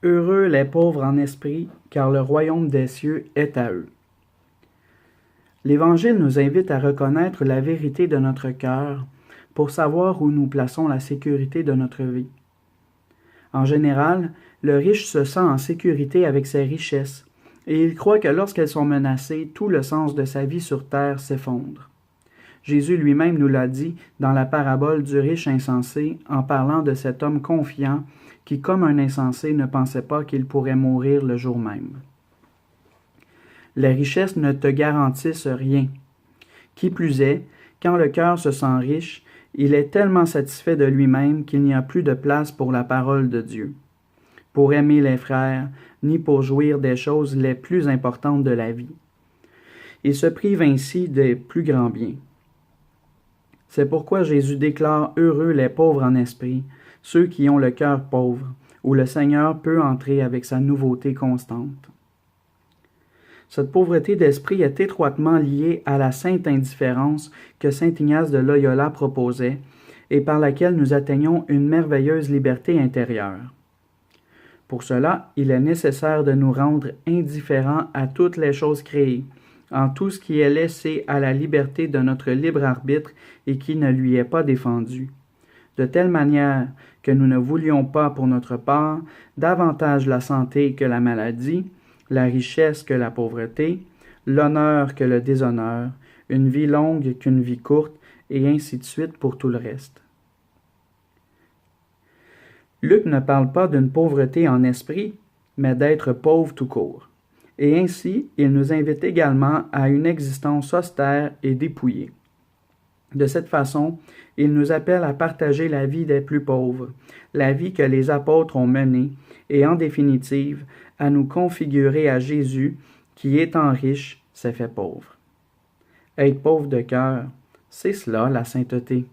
Heureux les pauvres en esprit, car le royaume des cieux est à eux. L'Évangile nous invite à reconnaître la vérité de notre cœur pour savoir où nous plaçons la sécurité de notre vie. En général, le riche se sent en sécurité avec ses richesses, et il croit que lorsqu'elles sont menacées, tout le sens de sa vie sur terre s'effondre. Jésus lui-même nous l'a dit dans la parabole du riche insensé en parlant de cet homme confiant qui, comme un insensé, ne pensait pas qu'il pourrait mourir le jour même. Les richesses ne te garantissent rien. Qui plus est, quand le cœur se sent riche, il est tellement satisfait de lui-même qu'il n'y a plus de place pour la parole de Dieu, pour aimer les frères, ni pour jouir des choses les plus importantes de la vie. Il se prive ainsi des plus grands biens. C'est pourquoi Jésus déclare heureux les pauvres en esprit, ceux qui ont le cœur pauvre, où le Seigneur peut entrer avec sa nouveauté constante. Cette pauvreté d'esprit est étroitement liée à la sainte indifférence que saint Ignace de Loyola proposait et par laquelle nous atteignons une merveilleuse liberté intérieure. Pour cela, il est nécessaire de nous rendre indifférents à toutes les choses créées, en tout ce qui est laissé à la liberté de notre libre arbitre et qui ne lui est pas défendu, de telle manière que nous ne voulions pas pour notre part davantage la santé que la maladie, la richesse que la pauvreté, l'honneur que le déshonneur, une vie longue qu'une vie courte, et ainsi de suite pour tout le reste. Luc ne parle pas d'une pauvreté en esprit, mais d'être pauvre tout court. Et ainsi, il nous invite également à une existence austère et dépouillée. De cette façon, il nous appelle à partager la vie des plus pauvres, la vie que les apôtres ont menée, et en définitive, à nous configurer à Jésus, qui étant riche, s'est fait pauvre. Être pauvre de cœur, c'est cela la sainteté.